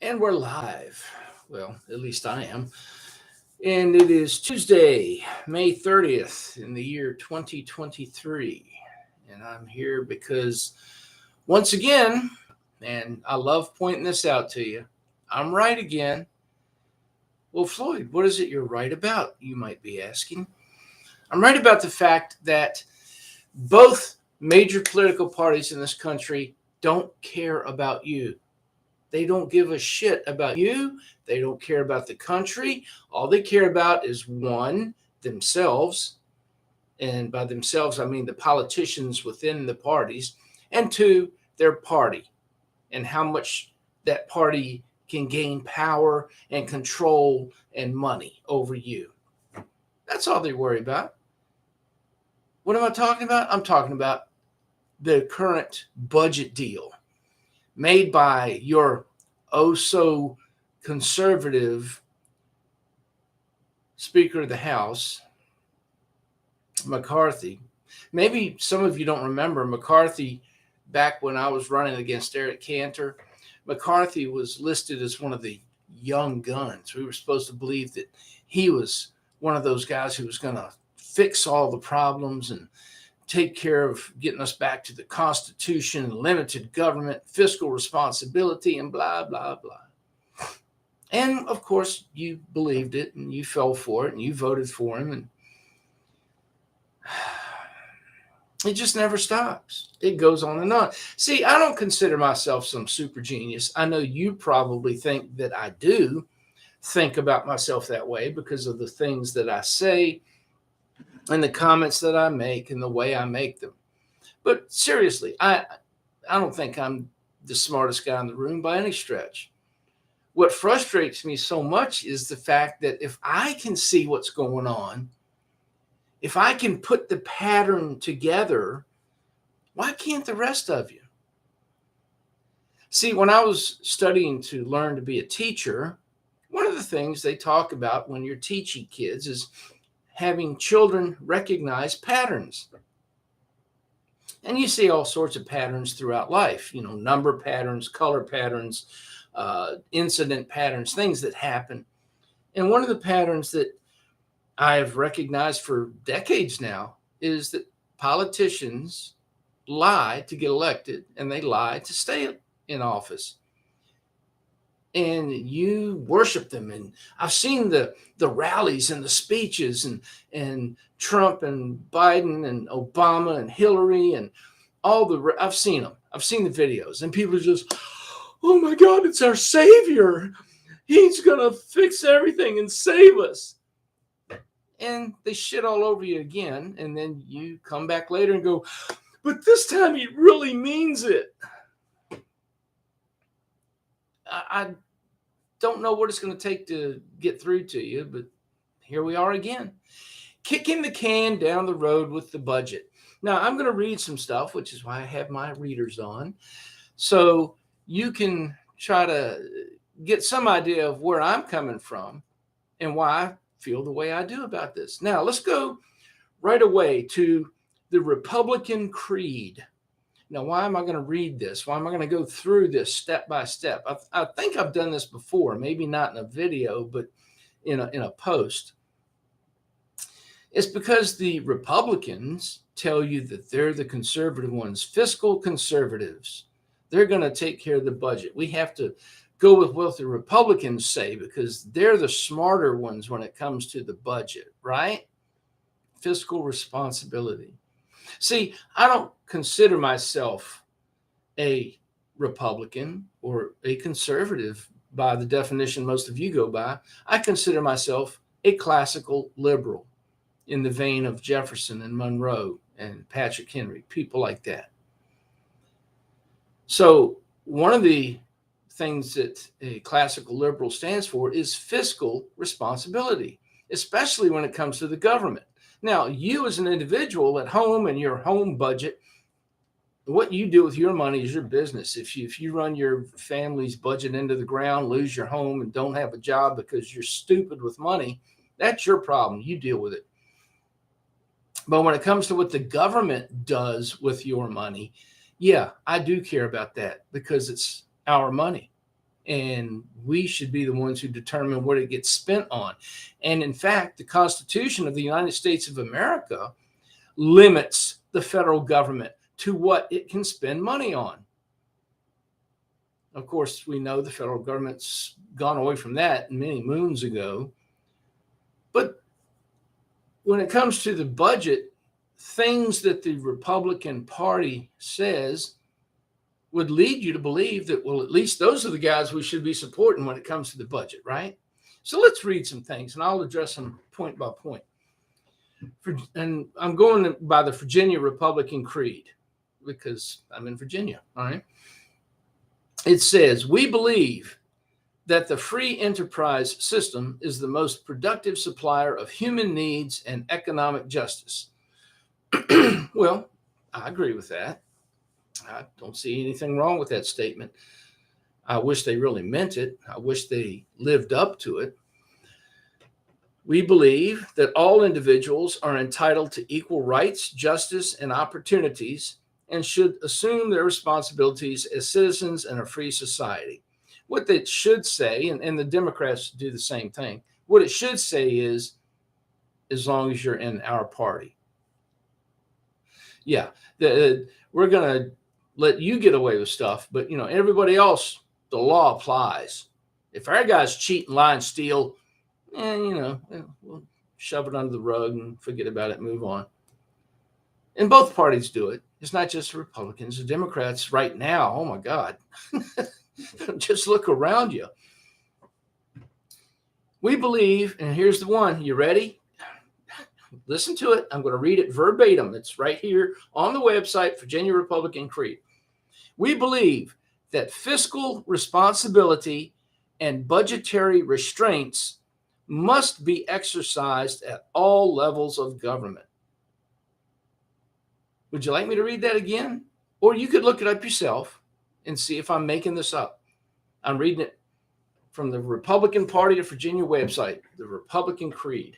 And we're live. Well, at least I am. And it is Tuesday, May 30th in the year 2023. And I'm here because, once again, and I love pointing this out to you, I'm right again. Well, Floyd, what is it you're right about? You might be asking. I'm right about the fact that both major political parties in this country don't care about you. They don't give a shit about you. They don't care about the country. All they care about is one, themselves. And by themselves, I mean the politicians within the parties. And two, their party and how much that party can gain power and control and money over you. That's all they worry about. What am I talking about? I'm talking about the current budget deal made by your oh so conservative Speaker of the House, McCarthy. Maybe some of you don't remember McCarthy back when I was running against Eric Cantor. McCarthy was listed as one of the young guns. We were supposed to believe that he was one of those guys who was going to fix all the problems and take care of getting us back to the Constitution, limited government, fiscal responsibility, and blah, blah, blah. And of course, you believed it and you fell for it and you voted for him. And it just never stops. It goes on and on. See, I don't consider myself some super genius. I know you probably think that I do think about myself that way because of the things that I say and the comments that I make and the way I make them. But seriously, I don't think I'm the smartest guy in the room by any stretch. What frustrates me so much is the fact that if I can see what's going on, if I can put the pattern together, why can't the rest of you? See, when I was studying to learn to be a teacher, one of the things they talk about when you're teaching kids is having children recognize patterns. And you see all sorts of patterns throughout life, number patterns, color patterns, incident patterns, things that happen. And one of the patterns that I've recognized for decades now is that politicians lie to get elected and they lie to stay in office. And you worship them. And I've seen the rallies and the speeches and Trump and Biden and Obama and Hillary and I've seen them. I've seen the videos and people are just, oh my God, it's our savior. He's going to fix everything and save us. And they shit all over you again. And then you come back later and go, but this time he really means it. I don't know what it's going to take to get through to you, but here we are again, kicking the can down the road with the budget. Now, I'm going to read some stuff, which is why I have my readers on, so you can try to get some idea of where I'm coming from and why I feel the way I do about this. Now, let's go right away to the Republican Creed. Now, why am I going to read this? Why am I going to go through this step by step? I think I've done this before, maybe not in a video, but in a post. It's because the Republicans tell you that they're the conservative ones, fiscal conservatives. They're going to take care of the budget. We have to go with what the Republicans say because they're the smarter ones when it comes to the budget, right? Fiscal responsibility. See, I don't consider myself a Republican or a conservative by the definition most of you go by. I consider myself a classical liberal in the vein of Jefferson and Monroe and Patrick Henry, people like that. So one of the things that a classical liberal stands for is fiscal responsibility, especially when it comes to the government. Now, you as an individual at home and your home budget, what you do with your money is your business. If you run your family's budget into the ground, lose your home, and don't have a job because you're stupid with money, that's your problem. You deal with it. But when it comes to what the government does with your money, yeah, I do care about that because it's our money. And we should be the ones who determine what it gets spent on. And in fact, the Constitution of the United States of America limits the federal government to what it can spend money on. Of course, we know the federal government's gone away from that many moons ago. But when it comes to the budget, things that the Republican Party says would lead you to believe that, well, at least those are the guys we should be supporting when it comes to the budget, right? So let's read some things, and I'll address them point by point. And I'm going by the Virginia Republican Creed because I'm in Virginia, all right? It says, we believe that the free enterprise system is the most productive supplier of human needs and economic justice. Well, I agree with that. I don't see anything wrong with that statement. I wish they really meant it. I wish they lived up to it. We believe that all individuals are entitled to equal rights, justice, and opportunities, and should assume their responsibilities as citizens in a free society. What it should say, and the Democrats do the same thing, what it should say is, as long as you're in our party. Yeah, we're going to let you get away with stuff, but everybody else, the law applies. If our guys cheat and lie and steal, we'll shove it under the rug and forget about it, move on. And both parties do it. It's not just the Republicans. The Democrats right now, oh my God, just look around you. We believe, and here's the one, you ready? Listen to it. I'm going to read it verbatim. It's right here on the website, Virginia Republican Creed. We believe that fiscal responsibility and budgetary restraints must be exercised at all levels of government. Would you like me to read that again? Or you could look it up yourself and see if I'm making this up. I'm reading it from the Republican Party of Virginia website, the Republican Creed.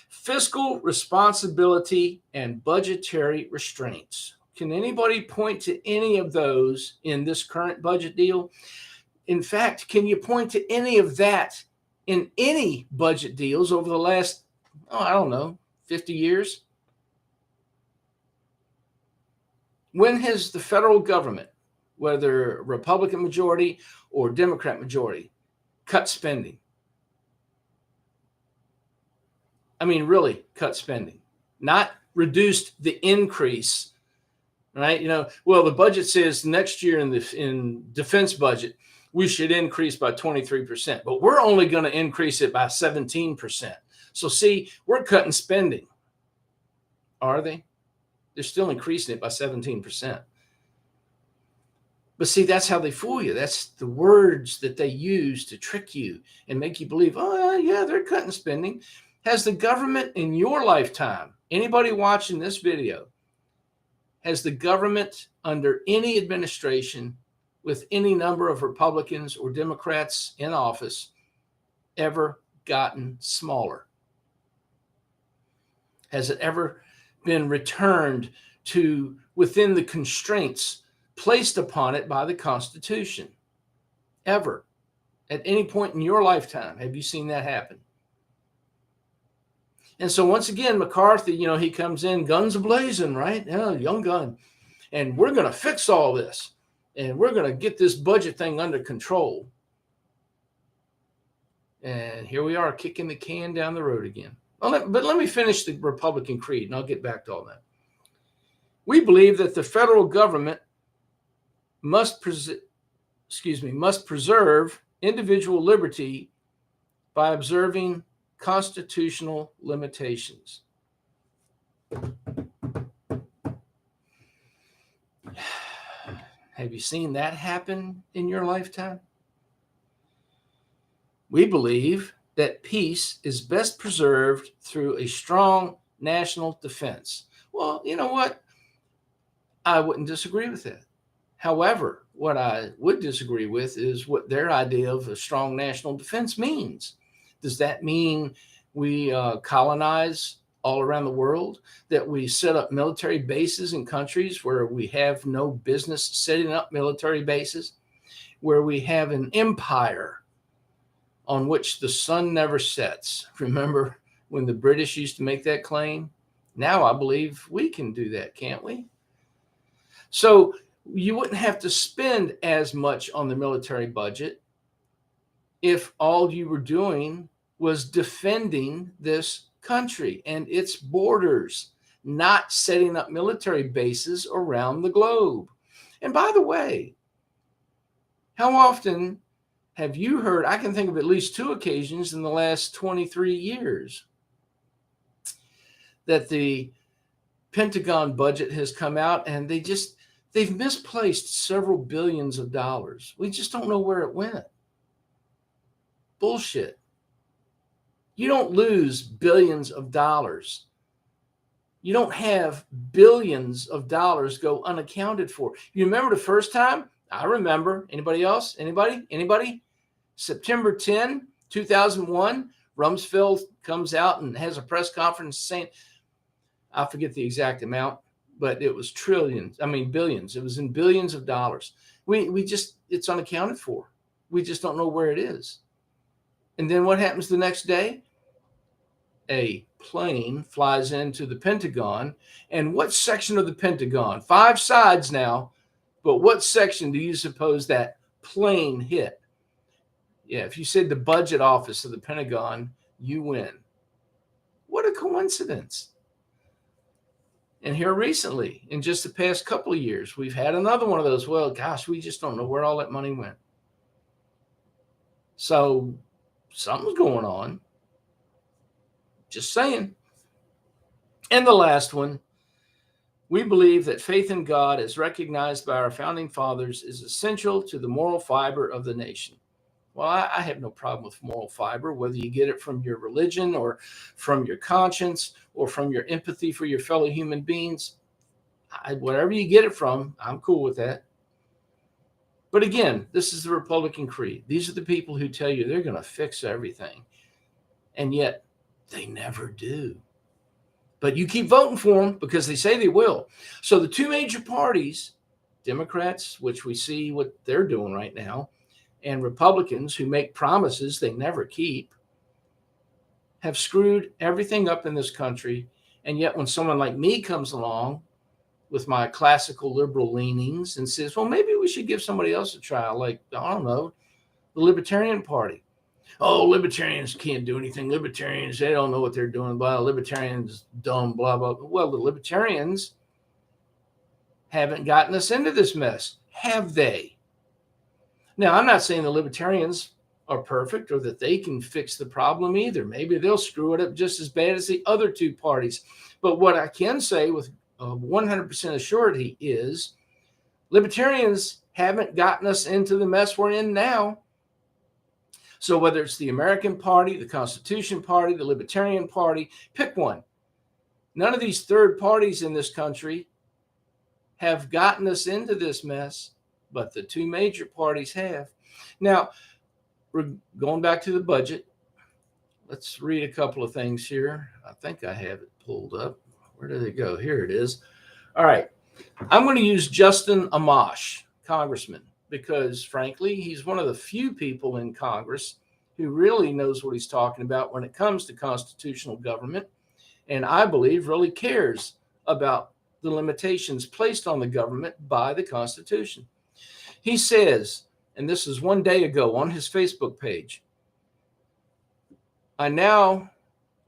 Fiscal responsibility and budgetary restraints. Can anybody point to any of those in this current budget deal? In fact, can you point to any of that in any budget deals over the last, 50 years? When has the federal government, whether Republican majority or Democrat majority, cut spending? I mean, really cut spending, not reduced the increase, right? The budget says next year in defense budget, we should increase by 23%, but we're only going to increase it by 17%. So see, we're cutting spending. Are they? They're still increasing it by 17%. But see, that's how they fool you. That's the words that they use to trick you and make you believe, oh, yeah, they're cutting spending. Has the government in your lifetime, anybody watching this video, has the government under any administration with any number of Republicans or Democrats in office ever gotten smaller? Has it ever been returned to within the constraints placed upon it by the Constitution? Ever? At any point in your lifetime, have you seen that happen? And so once again, McCarthy, he comes in guns a-blazing, right? Young gun. And we're going to fix all this. And we're going to get this budget thing under control. And here we are kicking the can down the road again. But let me finish the Republican Creed, and I'll get back to all that. We believe that the federal government must preserve individual liberty by observing constitutional limitations. Have you seen that happen in your lifetime? We believe that peace is best preserved through a strong national defense. Well, you know what? I wouldn't disagree with that. However, what I would disagree with is what their idea of a strong national defense means. Does that mean we colonize all around the world, that we set up military bases in countries where we have no business setting up military bases? where we have an empire on which the sun never sets. Remember when the British used to make that claim? Now I believe we can do that, can't we? So you wouldn't have to spend as much on the military budget if all you were doing was defending this country and its borders, not setting up military bases around the globe. And by the way, how often have you heard? I can think of at least 2 occasions in the last 23 years that the Pentagon budget has come out and they've misplaced several billions of dollars. We just don't know where it went. Bullshit. You don't lose billions of dollars. You don't have billions of dollars go unaccounted for. You remember the first time? I remember. Anybody else? Anybody? September 10, 2001, Rumsfeld comes out and has a press conference saying, I forget the exact amount, but it was billions. It was in billions of dollars. It's unaccounted for. We just don't know where it is. And then what happens the next day? A plane flies into the Pentagon. And what section of the Pentagon? 5 sides now, but what section do you suppose that plane hit? Yeah, if you said the budget office of the Pentagon, you win. What a coincidence. And here recently, in just the past couple of years, we've had another one of those. Well, gosh, we just don't know where all that money went. So something's going on. Just saying. And the last one, we believe that faith in God, as recognized by our founding fathers, is essential to the moral fiber of the nation. Well, I have no problem with moral fiber, whether you get it from your religion or from your conscience or from your empathy for your fellow human beings. Whatever you get it from, I'm cool with that. But again, this is the Republican creed. These are the people who tell you they're going to fix everything. And yet they never do. But you keep voting for them because they say they will. So the 2 major parties, Democrats, which we see what they're doing right now, and Republicans who make promises they never keep, have screwed everything up in this country. And yet when someone like me comes along with my classical liberal leanings and says, well, maybe we should give somebody else a try, like, I don't know, the Libertarian Party. Oh, libertarians can't do anything. Libertarians, they don't know what they're doing. Blah, libertarians, dumb, blah, blah. Well, the libertarians haven't gotten us into this mess, have they? Now, I'm not saying the libertarians are perfect or that they can fix the problem either. Maybe they'll screw it up just as bad as the other 2 parties. But what I can say with 100% assurity is libertarians haven't gotten us into the mess we're in now. So whether it's the American Party, the Constitution Party, the Libertarian Party, pick one. None of these third parties in this country have gotten us into this mess, but the 2 major parties have. Now, we're going back to the budget. Let's read a couple of things here. I think I have it pulled up. Where did it go? Here it is. All right. I'm going to use Justin Amash, Congressman, because frankly, he's one of the few people in Congress who really knows what he's talking about when it comes to constitutional government. And I believe really cares about the limitations placed on the government by the Constitution. He says, and this is 1 day ago on his Facebook page, I've now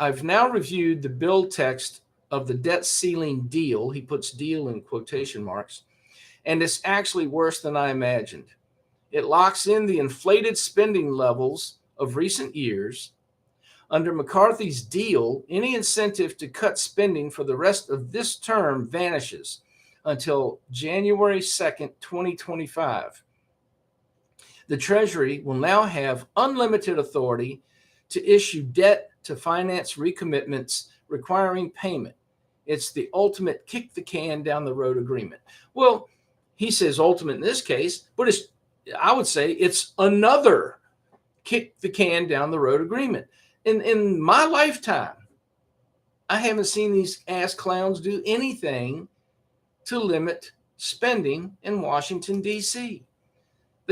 reviewed the bill text of the debt ceiling deal. He puts deal in quotation marks. And it's actually worse than I imagined. It locks in the inflated spending levels of recent years. Under McCarthy's deal, any incentive to cut spending for the rest of this term vanishes until January 2nd, 2025. The Treasury will now have unlimited authority to issue debt to finance recommitments requiring payment. It's the ultimate kick the can down the road agreement. Well, he says ultimate in this case, but I would say it's another kick the can down the road agreement. In my lifetime, I haven't seen these ass clowns do anything to limit spending in Washington, D.C.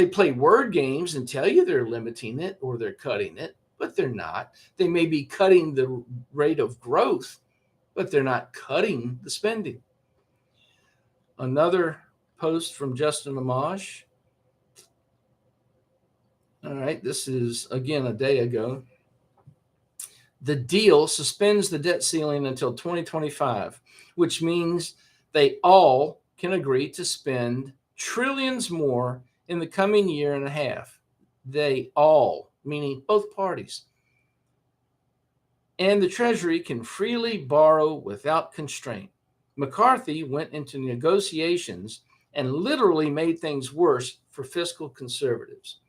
They play word games and tell you they're limiting it or they're cutting it, but they're not. They may be cutting the rate of growth, but they're not cutting the spending. Another post from Justin Amash. All right, this is again a day ago. The deal suspends the debt ceiling until 2025, which means they all can agree to spend trillions more in the coming year and a half. They all, meaning both parties. And the Treasury can freely borrow without constraint. McCarthy went into negotiations and literally made things worse for fiscal conservatives.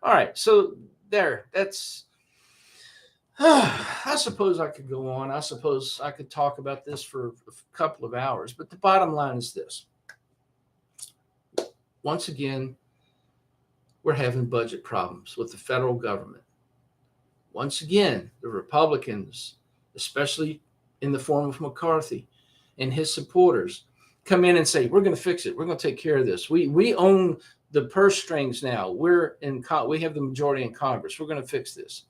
All right, so that's I suppose I could go on. I suppose I could talk about this for a couple of hours, but the bottom line is this. Once again, we're having budget problems with the federal government. Once again, the Republicans, especially in the form of McCarthy and his supporters, come in and say, we're going to fix it. We're going to take care of this. We own the purse strings now. We have the majority in Congress. We're going to fix this.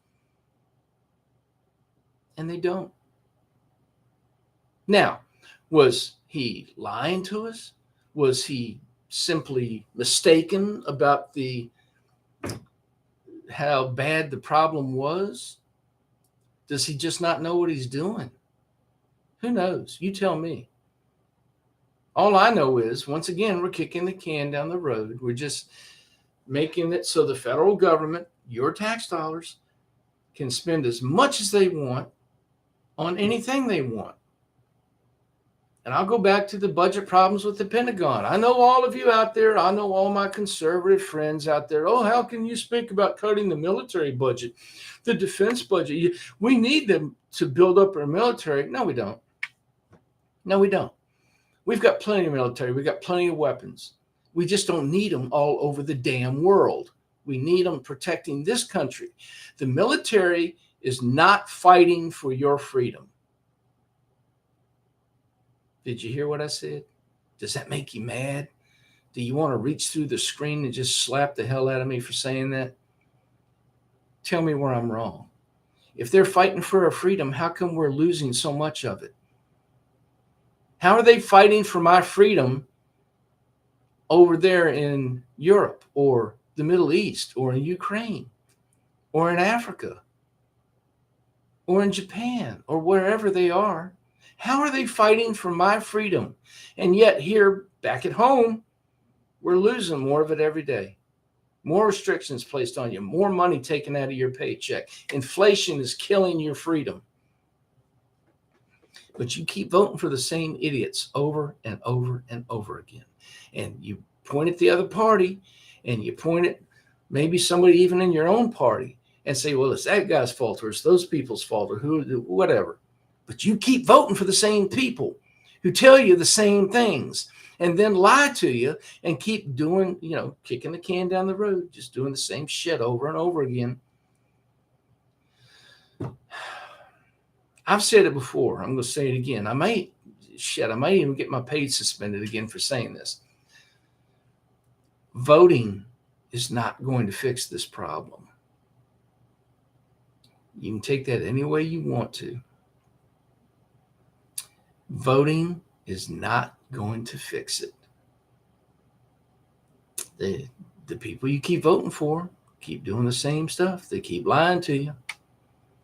And they don't. Now, was he lying to us? Was he simply mistaken about how bad the problem was? Does he just not know what he's doing? Who knows? You tell me. All I know is, once again, we're kicking the can down the road. We're just making it so the federal government, your tax dollars, can spend as much as they want on anything they want. And I'll go back to the budget problems with the Pentagon. I know all of you out there. I know all my conservative friends out there. Oh, how can you speak about cutting the military budget, the defense budget? We need them to build up our military. No, we don't. No, we don't. We've got plenty of military. We've got plenty of weapons. We just don't need them all over the damn world. We need them protecting this country. The military is not fighting for your freedom. Did you hear what I said? Does that make you mad? Do you want to reach through the screen and just slap the hell out of me for saying that? Tell me where I'm wrong. If they're fighting for our freedom, how come we're losing so much of it? How are they fighting for my freedom over there in Europe or the Middle East or in Ukraine or in Africa or in Japan or wherever they are? How are they fighting for my freedom? And yet here, back at home, we're losing more of it every day. More restrictions placed on you, more money taken out of your paycheck. Inflation is killing your freedom. But you keep voting for the same idiots over and over and over again. And you point at the other party, and you point at maybe somebody even in your own party and say, well, it's that guy's fault or it's those people's fault or whatever. But you keep voting for the same people who tell you the same things and then lie to you and keep doing, kicking the can down the road, just doing the same shit over and over again. I've said it before. I'm going to say it again. I might even get my page suspended again for saying this. Voting is not going to fix this problem. You can take that any way you want to. Voting is not going to fix it. The people you keep voting for keep doing the same stuff. They keep lying to you.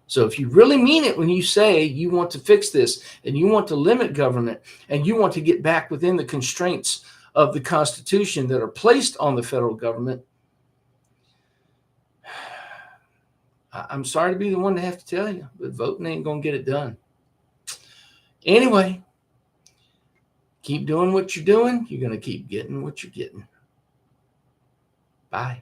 So if you really mean it when you say you want to fix this and you want to limit government and you want to get back within the constraints of the Constitution that are placed on the federal government, I'm sorry to be the one to have to tell you, but voting ain't going to get it done. Anyway, keep doing what you're doing. You're going to keep getting what you're getting. Bye.